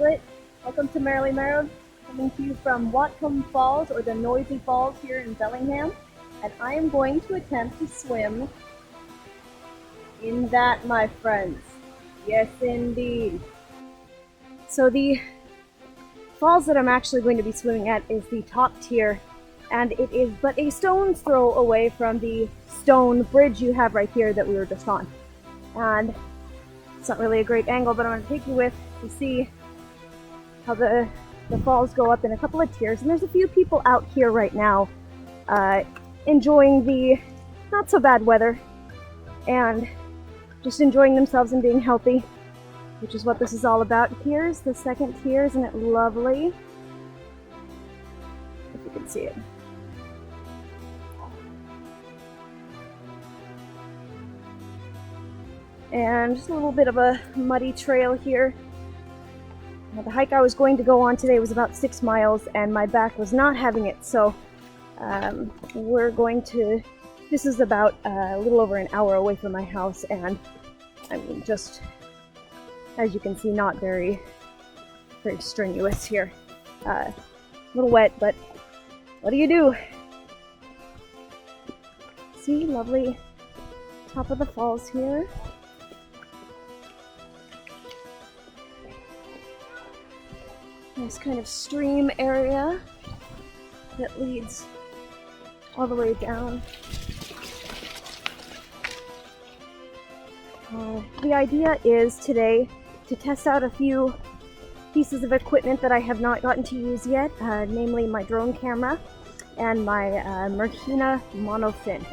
Split. Welcome to Merrily Merrowed, coming to you from Whatcom Falls, or the Noisy Falls here in Bellingham. And I am going to attempt to swim in that, my friends. Yes, indeed. So the falls that I'm actually going to be swimming at is the top tier, and it is but a stone's throw away from the stone bridge you have right here that we were just on. And it's not really a great angle, but I'm going to take you with to see how the falls go up in a couple of tiers. And there's a few people out here right now enjoying the not so bad weather and just enjoying themselves and being healthy, which is what this is all about. Here's the second tier. Isn't it lovely? If you can see it. And just a little bit of a muddy trail here. Now, the hike I was going to go on today was about 6 miles, and my back was not having it, so we're going to... This is about a little over an hour away from my house, and I mean, just as you can see, not very strenuous here. A little wet, but what do you do? See, lovely top of the falls here. Nice kind of stream area that leads all the way down. The idea is today to test out a few pieces of equipment that I have not gotten to use yet, namely my drone camera and my Merrily monofin.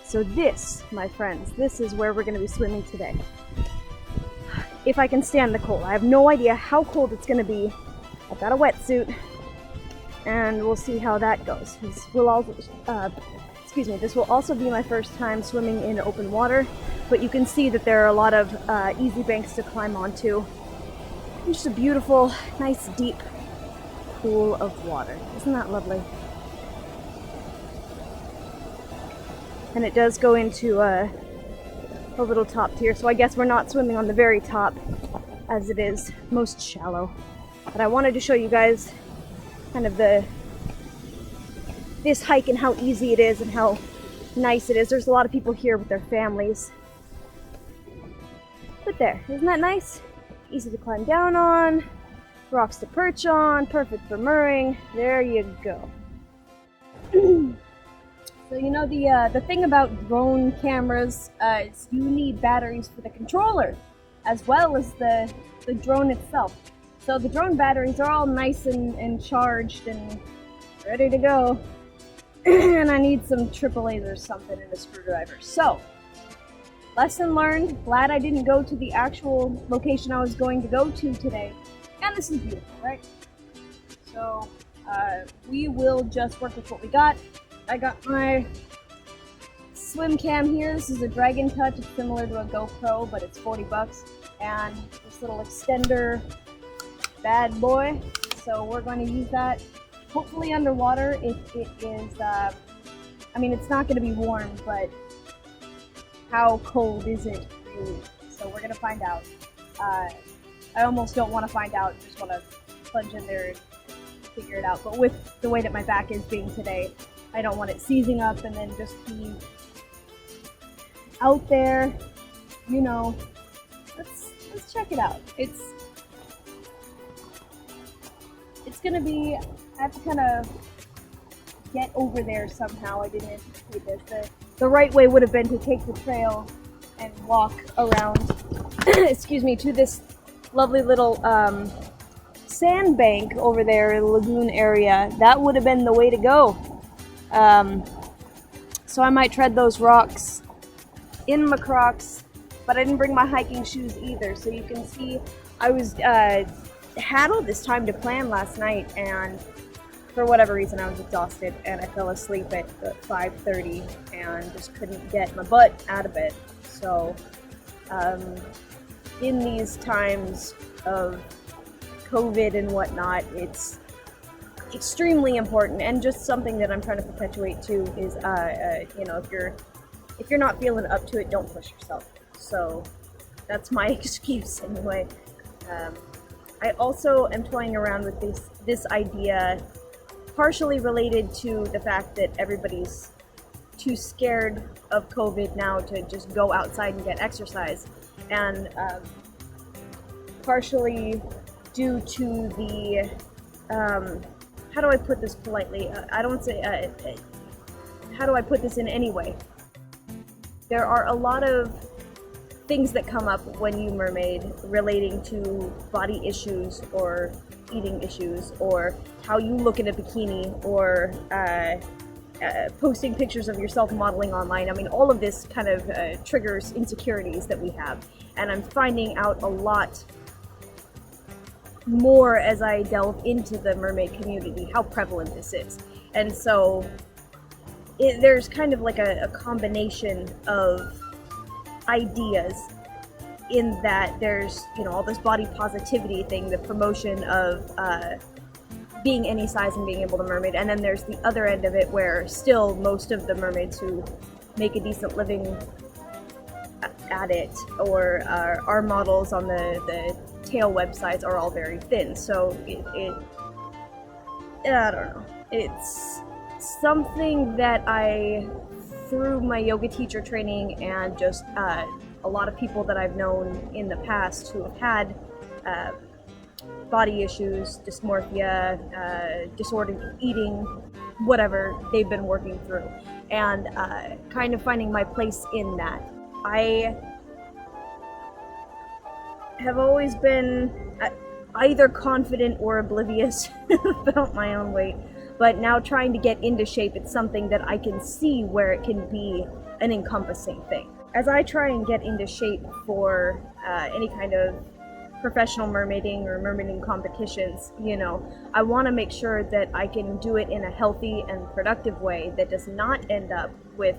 So this, my friends, this is where we're going to be swimming today. If I can stand the cold. I have no idea how cold it's going to be. I've got a wetsuit, and we'll see how that goes. This will also be my first time swimming in open water, but you can see that there are a lot of easy banks to climb onto. Just a beautiful, nice, deep pool of water. Isn't that lovely? And it does go into a little top tier, so I guess we're not swimming on the very top, as it is most shallow. But I wanted to show you guys kind of this hike and how easy it is and how nice it is. There's a lot of people here with their families. But there, isn't that nice? Easy to climb down on, rocks to perch on, perfect for murring. There you go. So you know the thing about drone cameras is you need batteries for the controller as well as the drone itself. So the drone batteries are all nice and charged and ready to go. And I need some AAAs or something and a screwdriver. So, lesson learned. Glad I didn't go to the actual location I was going to go to today. And this is beautiful, right? So, we will just work with what we got. I got my swim cam here. This is a Dragon Touch. It's similar to a GoPro, but it's $40. And this little extender bad boy, so we're going to use that hopefully underwater. If it is I mean, it's not going to be warm, but how cold is it really? So we're going to find out. I almost don't want to find out, just want to plunge in there and figure it out. But with the way that my back is being today, I don't want it seizing up and then just be out there, you know. Let's check it out. It's gonna be, I have to kind of get over there somehow. I didn't anticipate this. The right way would have been to take the trail and walk around, excuse me, to this lovely little sandbank over there in the lagoon area. That would have been the way to go. So I might tread those rocks in my Crocs, but I didn't bring my hiking shoes either. So you can see I was had all this time to plan last night, and for whatever reason I was exhausted and I fell asleep at 5:30 and just couldn't get my butt out of bed. So in these times of COVID and whatnot, it's extremely important, and just something that I'm trying to perpetuate too is you know, if you're not feeling up to it, don't push yourself. So that's my excuse anyway. I also am toying around with this idea, partially related to the fact that everybody's too scared of COVID now to just go outside and get exercise, and partially due to the how do I put this politely? I don't say how do I put this in any way? There are a lot of things that come up when you mermaid relating to body issues or eating issues or how you look in a bikini or posting pictures of yourself modeling online. I mean, all of this kind of triggers insecurities that we have, and I'm finding out a lot more as I delve into the mermaid community how prevalent this is. And so there's kind of like a combination of ideas in that there's, you know, all this body positivity thing, the promotion of being any size and being able to mermaid, and then there's the other end of it where still most of the mermaids who make a decent living at it or are models on the tail websites are all very thin. So I don't know, it's something that I, through my yoga teacher training and just a lot of people that I've known in the past who have had body issues, dysmorphia, disordered eating, whatever they've been working through, and kind of finding my place in that. I have always been either confident or oblivious about my own weight, but now trying to get into shape, it's something that I can see where it can be an encompassing thing. As I try and get into shape for any kind of professional mermaiding or mermaiding competitions, you know, I want to make sure that I can do it in a healthy and productive way that does not end up with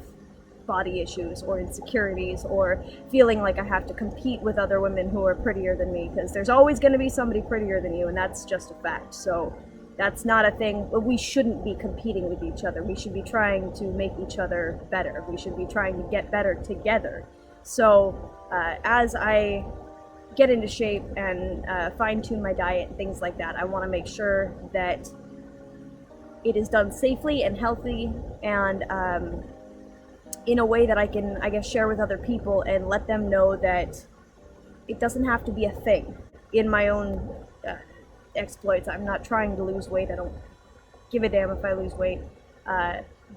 body issues or insecurities or feeling like I have to compete with other women who are prettier than me, because there's always going to be somebody prettier than you, and that's just a fact. So that's not a thing. We shouldn't be competing with each other. We should be trying to make each other better. We should be trying to get better together. So as I get into shape and fine-tune my diet and things like that, I want to make sure that it is done safely and healthy and in a way that I can, I guess, share with other people and let them know that it doesn't have to be a thing. In my own exploits, I'm not trying to lose weight. I don't give a damn if I lose weight.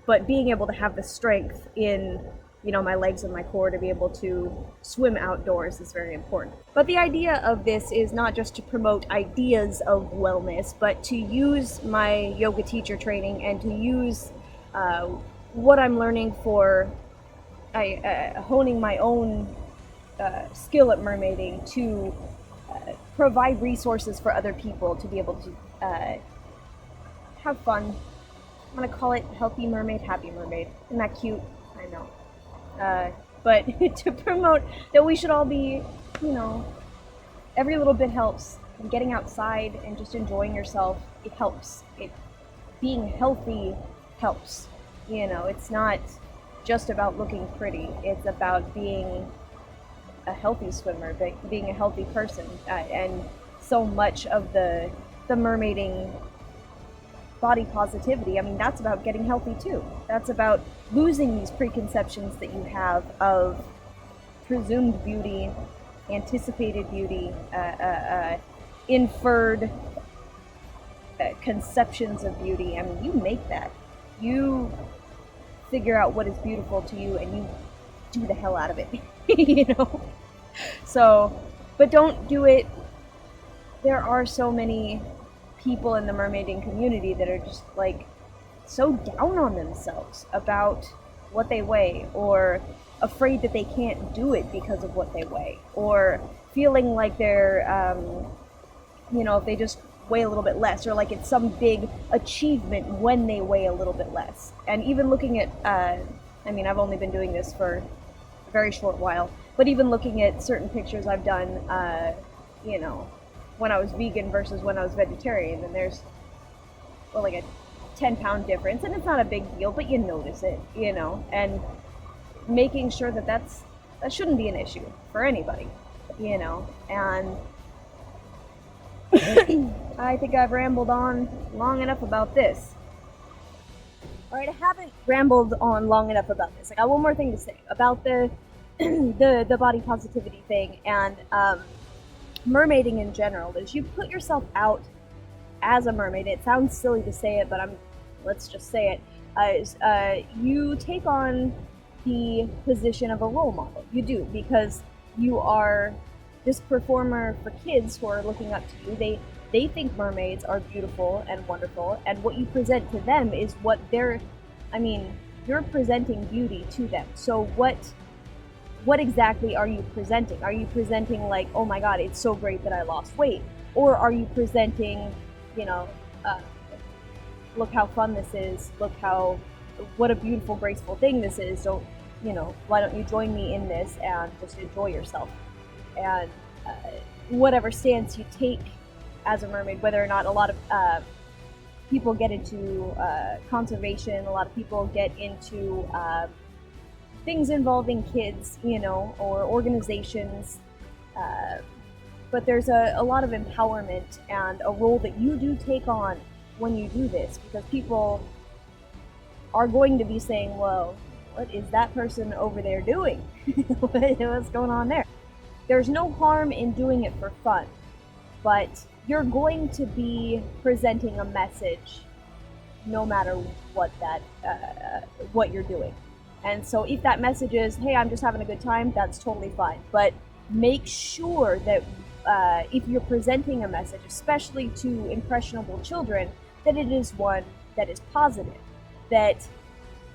But being able to have the strength in, you know, my legs and my core to be able to swim outdoors is very important. But the idea of this is not just to promote ideas of wellness, but to use my yoga teacher training and to use what I'm learning for honing my own skill at mermaiding to provide resources for other people to be able to have fun. I'm gonna call it Healthy Mermaid, Happy Mermaid. Isn't that cute? I know. But to promote that we should all be, you know, every little bit helps. And getting outside and just enjoying yourself, it helps. Being healthy helps. You know, it's not just about looking pretty. It's about being a healthy swimmer, being a healthy person. And so much of the mermaiding body positivity, I mean, that's about getting healthy too. That's about losing these preconceptions that you have of presumed beauty, anticipated beauty, inferred conceptions of beauty. I mean, you make that. You figure out what is beautiful to you and you do the hell out of it, you know? So, but don't do it. There are so many people in the mermaiding community that are just like so down on themselves about what they weigh, or afraid that they can't do it because of what they weigh, or feeling like they're, you know, if they just weigh a little bit less, or like it's some big achievement when they weigh a little bit less. And even looking at, I mean, I've only been doing this for a very short while, but even looking at certain pictures I've done, you know, when I was vegan versus when I was vegetarian, and there's, well, like a 10-pound difference, and it's not a big deal, but you notice it, you know, and making sure that that shouldn't be an issue for anybody, you know, and I think I've rambled on long enough about this. Alright, I haven't rambled on long enough about this. I got one more thing to say about the the body positivity thing and mermaiding in general. Is you put yourself out as a mermaid. It sounds silly to say it, but let's just say it. You take on the position of a role model. You do, because you are this performer for kids who are looking up to you. They think mermaids are beautiful and wonderful, and what you present to them is what they're. I mean, you're presenting beauty to them. So what exactly are you presenting? Are you presenting like, oh my god, it's so great that I lost weight, or are you presenting, you know, uh, look how fun this is, what a beautiful, graceful thing this is. Don't, why don't you join me in this and just enjoy yourself? And whatever stance you take as a mermaid, whether or not a lot of people get into conservation, a lot of people get into things involving kids, or organizations. But there's a lot of empowerment and a role that you do take on when you do this, because people are going to be saying, well, what is that person over there doing? What's going on there? There's no harm in doing it for fun, but you're going to be presenting a message no matter what you're doing. And so if that message is, hey, I'm just having a good time, that's totally fine. But make sure that if you're presenting a message, especially to impressionable children, that it is one that is positive. That,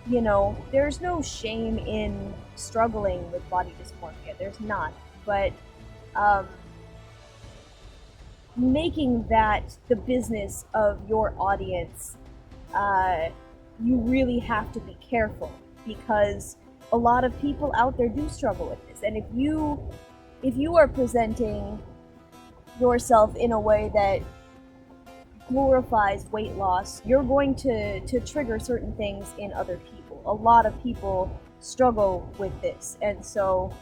there's no shame in struggling with body dysmorphia. There's not. But making that the business of your audience, you really have to be careful, because a lot of people out there do struggle with this. And if you are presenting yourself in a way that glorifies weight loss, you're going to trigger certain things in other people. A lot of people struggle with this. And so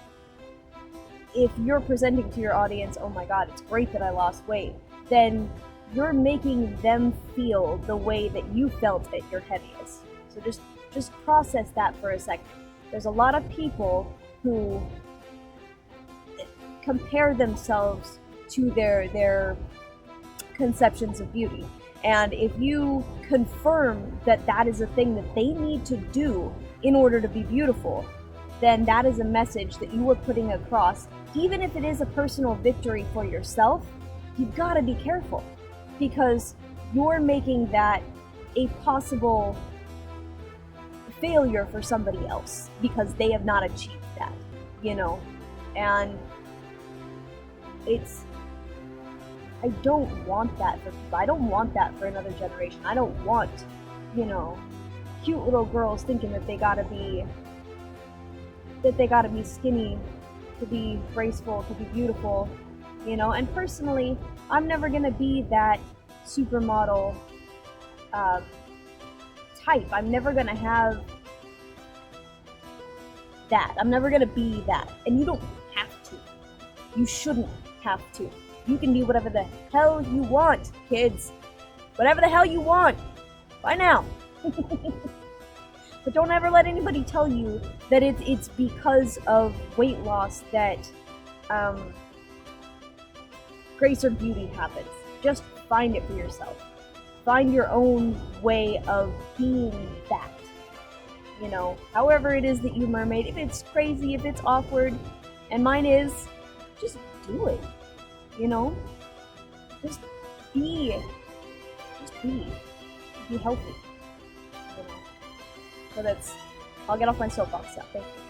if you're presenting to your audience, oh my god, it's great that I lost weight, then you're making them feel the way that you felt at your heaviest. So just process that for a second. There's a lot of people who compare themselves to their conceptions of beauty. And if you confirm that that is a thing that they need to do in order to be beautiful, then that is a message that you are putting across. Even if it is a personal victory for yourself, you've got to be careful, because you're making that a possible failure for somebody else because they have not achieved that, and I don't want that for people. I don't want that for another generation. I don't want, cute little girls thinking that they gotta be skinny to be graceful, to be beautiful, and personally, I'm never gonna be that supermodel type. I'm never gonna have that. I'm never gonna be that. And you don't have to. You shouldn't have to. You can be whatever the hell you want, kids. Whatever the hell you want. Bye now. But don't ever let anybody tell you that it's because of weight loss that grace or beauty happens. Just find it for yourself. Find your own way of being that. However it is that you mermaid. If it's crazy, if it's awkward, and mine is, just do it. Just be healthy. So I'll get off my soapbox now. Thank you.